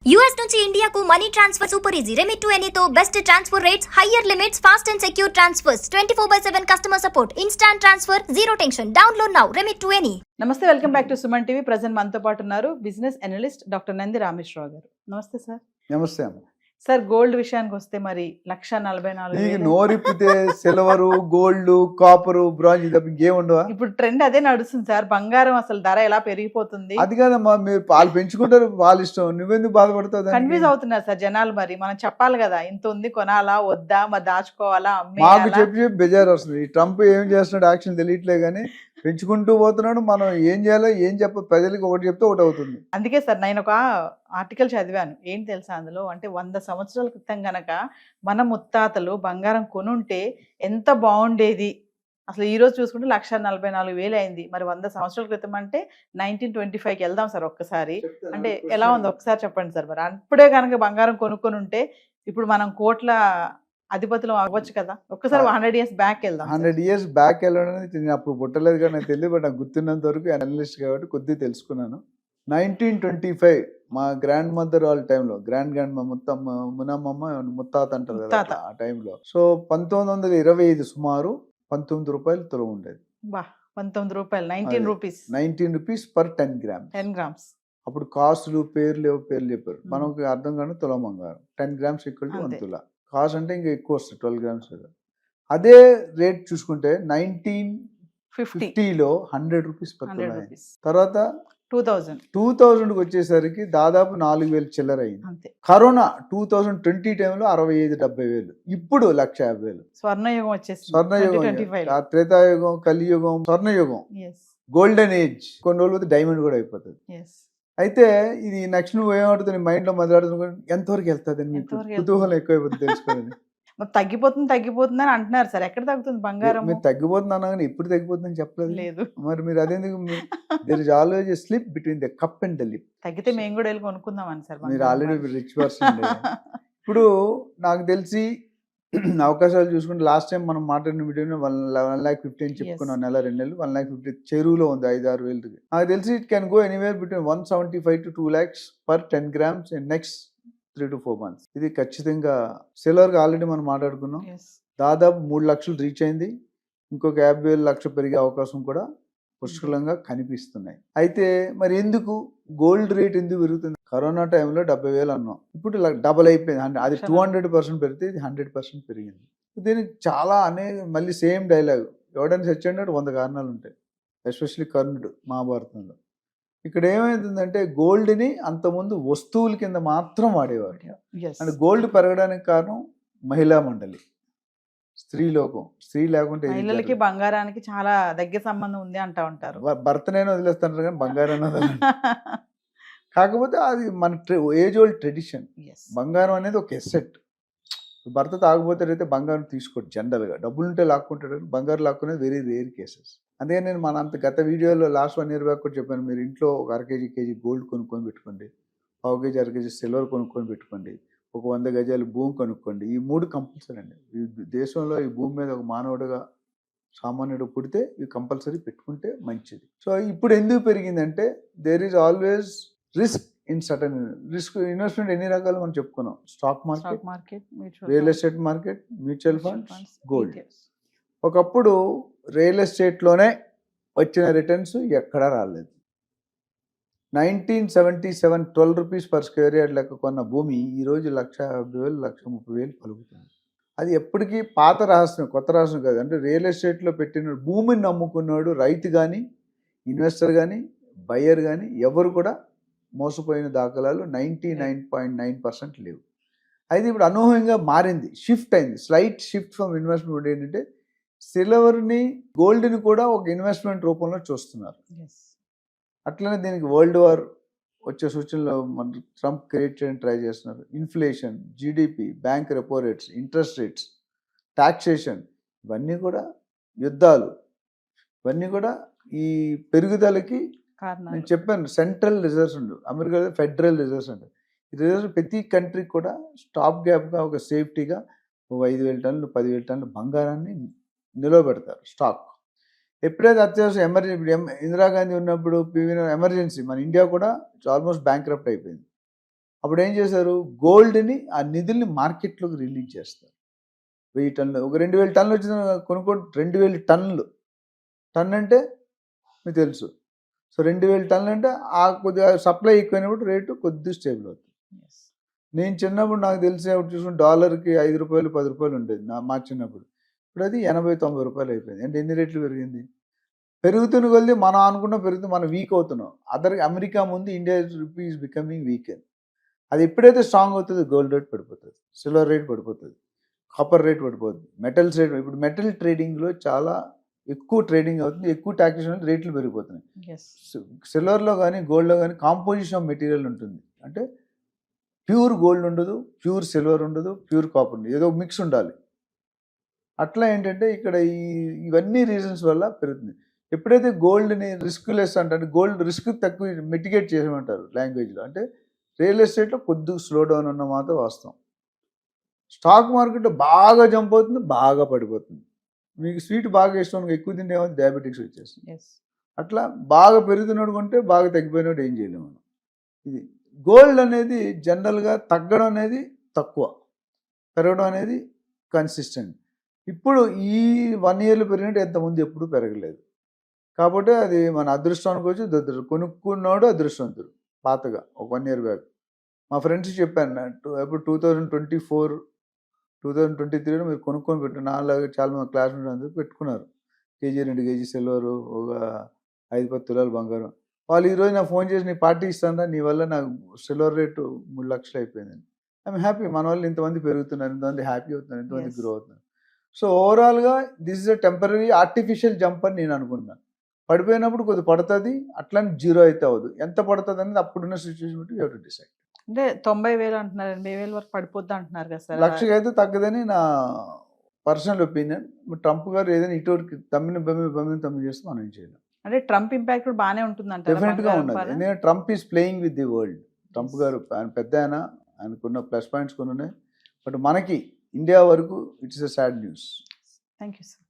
US నుంచి ఇండియాకు money transfer super easy. Remit to ఎనీతో best transfer rates, higher limits, fast and secure transfers, 24/7 customer support, instant transfer, zero tension. Download now remit to any. నమస్తే, welcome back to Suman TV. Present మనతో పాటు ఉన్నారు business analyst doctor Nandi Rameshwararao గారు. నమస్తే sir. నమస్తే అమ్మ. Sir, gold విషయానికి వస్తే మరి 1,44,000 నోరిప్పితే సిల్వరు, గోల్డ్, కాపరు, బ్రాంజ్ ఇది ఇంకేం ఉండవా? ఇప్పుడు ట్రెండ్ అదే నడుస్తుంది సార్. బంగారం అసలు ధర ఎలా పెరిగిపోతుంది. అది కాదమ్మా, మీరు వాళ్ళు పెంచుకుంటారు, వాళ్ళ ఇష్టం. నువ్వెందుకు బాధపడతావు? కన్ఫ్యూజ్ అవుతున్నారు సార్ జనాలు. మరి మనం చెప్పాలి కదా, ఇంత ఉంది, కొనాలా వద్దా, మరి దాచుకోవాలా, మాకు చెప్పి బెజార్ వస్తుంది. ఈ ట్రంప్ ఏం చేస్తున్నాడు యాక్షన్ తెలియట్లే కానీ పెంచుకుంటూ పోతున్నాడు. మనం ఏం చేయాలో ఏం ప్రజలకి ఒకటి చెప్తే ఒకటి అవుతుంది. అందుకే సార్ నేను ఒక ఆర్టికల్ చదివాను. ఏం తెలుసా అందులో, అంటే 100 సంవత్సరాల క్రితం గనక మన ముత్తాతలు బంగారం కొనుంటే ఎంత బాగుండేది. అసలు ఈ రోజు చూసుకుంటే 1,44,000 అయింది. మరి 100 సంవత్సరాల క్రితం అంటే 1925కి వెళ్దాం సార్ ఒక్కసారి. అంటే ఎలా ఉంది ఒకసారి చెప్పండి సార్. మరి అప్పుడే కనుక బంగారం కొనుక్కొని ఉంటే ఇప్పుడు మనం కోట్ల అధిపతులు అవ్వచ్చు కదా. ఒక్కసారి 100 years బ్యాక్ వెళ్దాం. 100 years బ్యాక్ వెళ్ళడం నేను అప్పుడు పుట్టలేదు కానీ నాకు తెలియదు. బట్ నాకు గుర్తున్నంత వరకు అనలిస్ట్ కాబట్టి కొద్దిగా తెలుసుకున్నాను. 1925 మా గ్రాండ్ మదర్ వాళ్ళ టైంలో, గ్రాండ్ మొత్తం మునమ్మమ్మ ముత్తాత అంటారు కదా ఆ టైంలో. సో 1925 సుమారు 19 రూపాయలు తులం ఉండేది. 19 రూపాయలు, 19 రూపీస్ పర్ 10 grams. 10 grams. అప్పుడు కాస్టులు పేర్లు చెప్పారు. మనకు అర్థం కాని తులం బంగారం 10 grams ఈక్వల్ టు 1 తులా. కాస్ట్ అంటే ఇంకా ఎక్కువ వస్తుంది, 12 grams. అదే రేట్ చూసుకుంటే 1950లో 100 రూపీస్ పర్ తులా. తర్వాత 2000కి వచ్చేసరికి దాదాపు 4,000 చిల్లర అయింది. కరోనా 2020 టైంలో 65,000-70,000. ఇప్పుడు 1,50,000. స్వర్ణయుగం వచ్చేసి త్రేతాయుగం, కలియుగం, స్వర్ణయుగం, గోల్డెన్ ఏజ్. కొన్ని రోజులు డైమండ్ కూడా అయిపోతుంది. అయితే ఇది నెక్స్ట్ నువ్వు ఏమవుతుంది మైండ్ లో మొదలాడుతున్నా ఎంతవరకు వెళ్తుంది అని మీకు కుతూహలం ఎక్కువైపోతుంది తెలుసుకోండి. తగ్గిపోతుంది అని అంటున్నారు సార్. ఎక్కడ తగ్గుతుంది బంగారం? మీరు తగ్గిపోతుంది అన్నా కానీ ఎప్పుడు తగ్గిపోతుందని చెప్పలేదు. మరి మీరు అదేందుకు there is always a slip between the cup and the lip. తగ్గితే మేము కూడా వెళ్ళి కొనుక్కుందామని సార్. మీరు ఆల్రెడీ రిచ్ పర్సన్. ఇప్పుడు నాకు తెలిసి అవకాశాలు చూసుకుంటే లాస్ట్ టైం మనం మాట్లాడిన వీడియోలో 1,15,000 చెప్పుకున్నాం. నెల 2 నెలలు 1,50,000 చెరువులో ఉంది. 5-6 వేలు. నాకు తెలిసి it can go anywhere between 175 to 2 lakhs per 10 grams in next 3 to 4 months. ఇది ఖచ్చితంగా. సిల్వర్కి ఆల్రెడీ మనం మాట్లాడుకున్నాం. దాదాపు 3 లక్షలు రీచ్ అయింది. ఇంకొక 50,000 లక్ష పెరిగే అవకాశం కూడా పుష్కలంగా కనిపిస్తున్నాయి. అయితే మరి ఎందుకు గోల్డ్ రేట్ ఎందుకు పెరుగుతుంది? కరోనా టైంలో 70,000 అన్నాం, ఇప్పుడు డబల్ అయిపోయింది. అది 200% పెరిగితే ఇది 100% పెరిగింది. దీనికి చాలా మళ్ళీ సేమ్ డైలాగ్. ఎవడైనా చచ్చాడు 100 కారణాలు ఉంటాయి. ఎస్పెషల్లీ కర్ణుడు మహాభారతంలో. ఇక్కడ ఏమైందంటే గోల్డ్ని అంతకుముందు వస్తువుల కింద మాత్రం వాడేవారు. అంటే గోల్డ్ పెరగడానికి కారణం మహిళా మండలి, స్త్రీలోకం. స్త్రీ లేకుంటే మహిళలకి బంగారానికి చాలా దగ్గర సంబంధం ఉంది అంటా ఉంటారు. భర్తనైనా వదిలేస్తాను కానీ బంగారాన్ని కాకపోతే అది మన ఏజ్ ఓల్డ్ ట్రెడిషన్. బంగారం అనేది ఒక ఎసెట్. భర్త తాగుపోతాడైతే బంగారం తీసుకోడు జనరల్గా. డబ్బులుంటే లాక్కుంటాడు, బంగారం లాక్కునేది వెరీ రేర్ కేసెస్. అందుకే నేను గత వీడియోలో లాస్ట్ 1 year బ్యాక్ కూడా చెప్పాను. మీరు ఇంట్లో ఒక కేజీ గోల్డ్ కొనుక్కొని పెట్టుకోండి, 1/2 kg 1/2 kg సిల్వర్ కొనుక్కొని పెట్టుకోండి, ఒక 100 గజాలు భూమి కొనుక్కోండి. ఈ 3 కంపల్సరీ అండి. ఈ దేశంలో ఈ భూమి మీద ఒక మానవుడుగా సామాన్యుడు పుడితే ఇవి కంపల్సరీ పెట్టుకుంటే మంచిది. సో ఇప్పుడు ఎందుకు పెరిగిందంటే there is always risk in certain risk. Investment ఎన్ని రకాలు మనం చెప్పుకున్నాం. Stock market, real estate market, mutual funds, gold. ఒకప్పుడు రియల్ ఎస్టేట్లోనే వచ్చిన రిటర్న్స్ ఎక్కడా రాలేదు. 1977 12 రూపీస్ పర్ స్క్వేర్ యార్డ్ లెక్క కొన్న భూమి ఈరోజు 1,50,000 1,30,000 పలుకుతుంది. అది ఎప్పటికీ పాత రహస్యం, కొత్త రహస్యం కాదు. అంటే రియల్ ఎస్టేట్లో పెట్టిన భూమిని నమ్ముకున్నాడు రైతు కానీ, ఇన్వెస్టర్ కానీ, బయ్యర్ కానీ ఎవరు కూడా మోసపోయిన దాఖలాలు 99.9% లేవు. అయితే ఇప్పుడు అనూహ్యంగా మారింది, షిఫ్ట్ అయింది. Slight shift from investment. ఏంటంటే సిల్వర్ని, గోల్డ్ని కూడా ఒక ఇన్వెస్ట్మెంట్ రూపంలో చూస్తున్నారు. అట్లనే దీనికి వరల్డ్ వార్ వచ్చే సూచనలు మన ట్రంప్ క్రియేట్ చేయడానికి ట్రై చేస్తున్నారు. Inflation, GDP, bank repo rates, interest rates, taxation, ఇవన్నీ కూడా యుద్ధాలు, ఇవన్నీ కూడా ఈ పెరుగుదలకి నేను చెప్పాను. సెంట్రల్ రిజర్వ్స్ ఉండు, అమెరికా ఫెడరల్ రిజర్వ్స్ ఉంటాయి. ఈ రిజర్వ్స్ ప్రతి కంట్రీకి కూడా స్టాప్ గ్యాప్గా ఒక సేఫ్టీగా 5,000 టన్నులు 10,000 టన్నులు బంగారాన్ని నిలవబెడతారు స్టాక్. ఎప్పుడైతే అత్యవసరం ఎమర్జెన్సీ, ఇప్పుడు ఇందిరాగాంధీ ఉన్నప్పుడు ఎమర్జెన్సీ మన ఇండియా కూడా ఆల్మోస్ట్ బ్యాంక్రప్ట్ అయిపోయింది. అప్పుడు ఏం చేశారు, గోల్డ్ని ఆ నిధుల్ని మార్కెట్లోకి రిలీజ్ చేస్తారు. 1000 టన్నులు, ఒక 2000 టన్నులు వచ్చిన కొనుక్కోండి, 2000 టన్నులు. టన్ అంటే మీకు తెలుసు. సో 2000 టన్నులు అంటే ఆ కొద్దిగా సప్లై ఎక్కువైనప్పుడు రేటు కొద్దిగా స్టేబుల్ అవుతుంది. నేను చిన్నప్పుడు నాకు తెలిసి అప్పుడు చూసుకుంటే డాలర్కి 5 రూపాయలు 10 రూపాయలు ఉండేది మా చిన్నప్పుడు. ఇప్పుడు అది 80-90 రూపాయలు అయిపోయింది. అంటే ఎన్ని రేట్లు పెరిగింది? పెరుగుతున్న కొద్దీ మనం అనుకున్న పెరుగుతుంది, మనం వీక్ అవుతున్నాం. అమెరికా ముందు India rupee is becoming week. అది ఎప్పుడైతే స్ట్రాంగ్ అవుతుందో గోల్డ్ రేట్ పడిపోతుంది, సిల్వర్ రేట్ పడిపోతుంది, కాపర్ రేట్ పడిపోతుంది, మెటల్స్ రేట్. ఇప్పుడు మెటల్ ట్రేడింగ్లో చాలా ఎక్కువ ట్రేడింగ్ అవుతుంది, ఎక్కువ టాక్సేషన్, రేట్లు పెరిగిపోతున్నాయి. సిల్వర్లో కానీ గోల్డ్లో కానీ కాంపోజిషన్ ఆఫ్ మెటీరియల్ ఉంటుంది. అంటే ప్యూర్ గోల్డ్ ఉండదు, ప్యూర్ సిల్వర్ ఉండదు, ప్యూర్ కాపర్ ఉండదు, ఏదో మిక్స్ ఉండాలి. అట్లా ఏంటంటే ఇక్కడ ఇవన్నీ రీజన్స్ వల్ల పెరుగుతుంది. ఎప్పుడైతే గోల్డ్ని రిస్క్ లెస్ అంటే గోల్డ్ రిస్క్ తక్కువ మిటిగేట్ చేయమంటారు లాంగ్వేజ్లో, అంటే రియల్ ఎస్టేట్లో కొద్దిగా స్లో డౌన్ ఉన్న మాత్రం వాస్తవం. స్టాక్ మార్కెట్లో బాగా జంప్ అవుతుంది, బాగా పడిపోతుంది. మీకు స్వీట్ బాగా ఇష్టం, ఎక్కువ తింటే ఏమో డయాబెటిక్స్ వచ్చేస్తుంది. అట్లా బాగా పెరుగుతున్నాడు కొంటే బాగా తగ్గిపోయినాడు ఏం చేయలేము మనం. ఇది గోల్డ్ అనేది జనరల్గా తగ్గడం అనేది తక్కువ, పెరగడం అనేది కన్సిస్టెంట్. ఇప్పుడు ఈ 1 ఇయర్లో పెరిగినట్టు ఎంతమంది ఎప్పుడూ పెరగలేదు. కాబట్టి అది మన అదృష్టం అనుకోవచ్చు, కొనుక్కున్నాడు అదృష్టవంతుడు. పాతగా ఒక 1 ఇయర్ బ్యాక్ మా ఫ్రెండ్స్ చెప్పాను, ఎప్పుడు 2024 2023లో మీరు కొనుక్కొని పెట్టు. నాలాగా చాలా మంది క్లాస్ అందరూ పెట్టుకున్నారు. కేజీ 2 కేజీ సిల్వరు, ఒక 5-10 తులాలు బంగారం. వాళ్ళు ఈరోజు నాకు ఫోన్ చేసి నీ పార్టీ ఇస్తాను, నీ వల్ల నాకు సిల్వర్ రేటు 3 లక్షలు అయిపోయిందని. ఐఎమ్ హ్యాపీ, మన వల్ల ఇంతమంది పెరుగుతున్నారు, ఇంతమంది హ్యాపీ అవుతున్నారు, ఇంతమంది గ్రో అవుతున్నారు. సో ఓవరాల్గా this is a temporary artificial jump అని నేను అనుకున్నాను. పడిపోయినప్పుడు కొద్ది పడుతుంది, అట్లని జీరో అయితే అవ్వదు. ఎంత పడుతుంది అనేది అప్పుడున్న సిచ్యువేషన్ బట్టి యూ హావ్ టు డిసైడ్. అంటే 90,000 అంటున్నారు, 80,000 వరకు పడిపోద్ది అంటున్నారు కదా సార్. లక్షకి అయితే తగ్గదని నా పర్సనల్ ఒపీనియన్. ట్రంప్ గారు ఏదైనా ఇటువంటి తమ్మిని చేస్తే మనం ఏం చేయలేం. అంటే ట్రంప్ ఇంపాక్ట్ కూడా బాగానే ఉంటుంది అంటే డెఫినెట్గా ఉన్నది. ఎందుకంటే Trump is playing with the world. Trump గారు పెద్ద ఆయనకున్న ప్లస్ పాయింట్స్ కొన్ని ఉన్నాయి. బట్ మనకి ఇండియా వరకు it's a sad news. Thank you sir.